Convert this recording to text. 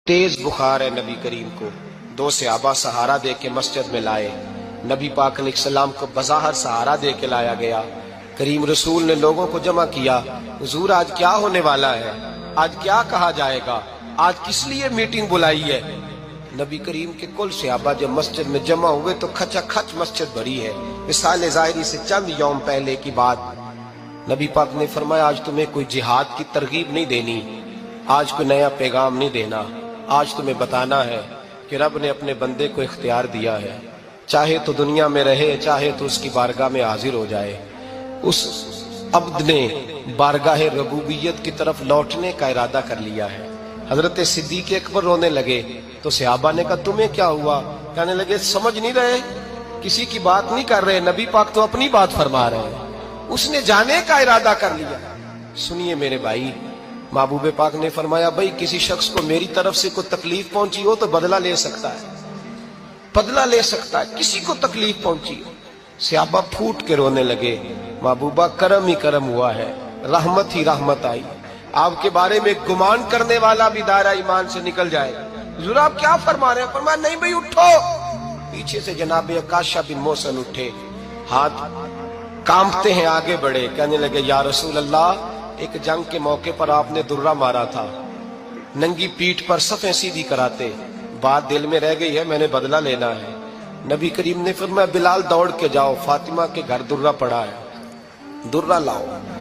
تیز بخار ہے نبی کریم کو، دو صحابہ سہارا دے کے مسجد میں لائے، نبی پاک علیہ السلام کو بظاہر سہارا دے کے لایا گیا۔ کریم رسول نے لوگوں کو جمع کیا، حضور آج کیا ہونے والا ہے، آج کیا کہا جائے گا، آج کس لیے میٹنگ بلائی ہے؟ نبی کریم کے کل صحابہ جب مسجد میں جمع ہوئے تو کھچا کھچ مسجد بھری ہے۔ وصال ظاہری سے چند یوم پہلے کی بات، نبی پاک نے فرمایا آج تمہیں کوئی جہاد کی ترغیب نہیں دینی، آج کوئی نیا پیغام نہیں دینا، آج تمہیں بتانا ہے کہ رب نے اپنے بندے کو اختیار دیا ہے، چاہے تو دنیا میں رہے، چاہے تو اس کی بارگاہ میں حاضر ہو جائے۔ اس عبد نے بارگاہ ربوبیت کی طرف لوٹنے کا ارادہ کر لیا ہے۔ حضرت صدیق اکبر رونے لگے تو صحابہ نے کہا تمہیں کیا ہوا؟ کہنے لگے سمجھ نہیں رہے، کسی کی بات نہیں کر رہے، نبی پاک تو اپنی بات فرما رہے ہیں، اس نے جانے کا ارادہ کر لیا۔ سنیے میرے بھائی، محبوب پاک نے فرمایا بھائی کسی شخص کو میری طرف سے کوئی تکلیف پہنچی ہو تو بدلہ لے سکتا ہے، بدلہ لے سکتا ہے، کسی کو تکلیف پہنچی ہو۔ صحابہ پھوٹ کے رونے لگے، محبوبہ کرم ہی کرم ہوا ہے، رحمت ہی رحمت آئی، آپ کے بارے میں گمان کرنے والا بھی دائرہ ایمان سے نکل جائے۔ حضور آپ کیا فرما رہے ہیں؟ فرمایا نہیں بھائی اٹھو۔ پیچھے سے جناب عکاشہ بن محصن اٹھے، ہاتھ کانپتے ہیں آگے بڑھے، کہنے لگے یا رسول اللہ، ایک جنگ کے موقع پر آپ نے درہ مارا تھا، ننگی پیٹھ پر صفیں سیدھی کراتے، بات دل میں رہ گئی ہے، میں نے بدلہ لینا ہے۔ نبی کریم نے فرمایا بلال دوڑ کے جاؤ، فاطمہ کے گھر درہ پڑا ہے، درہ لاؤ۔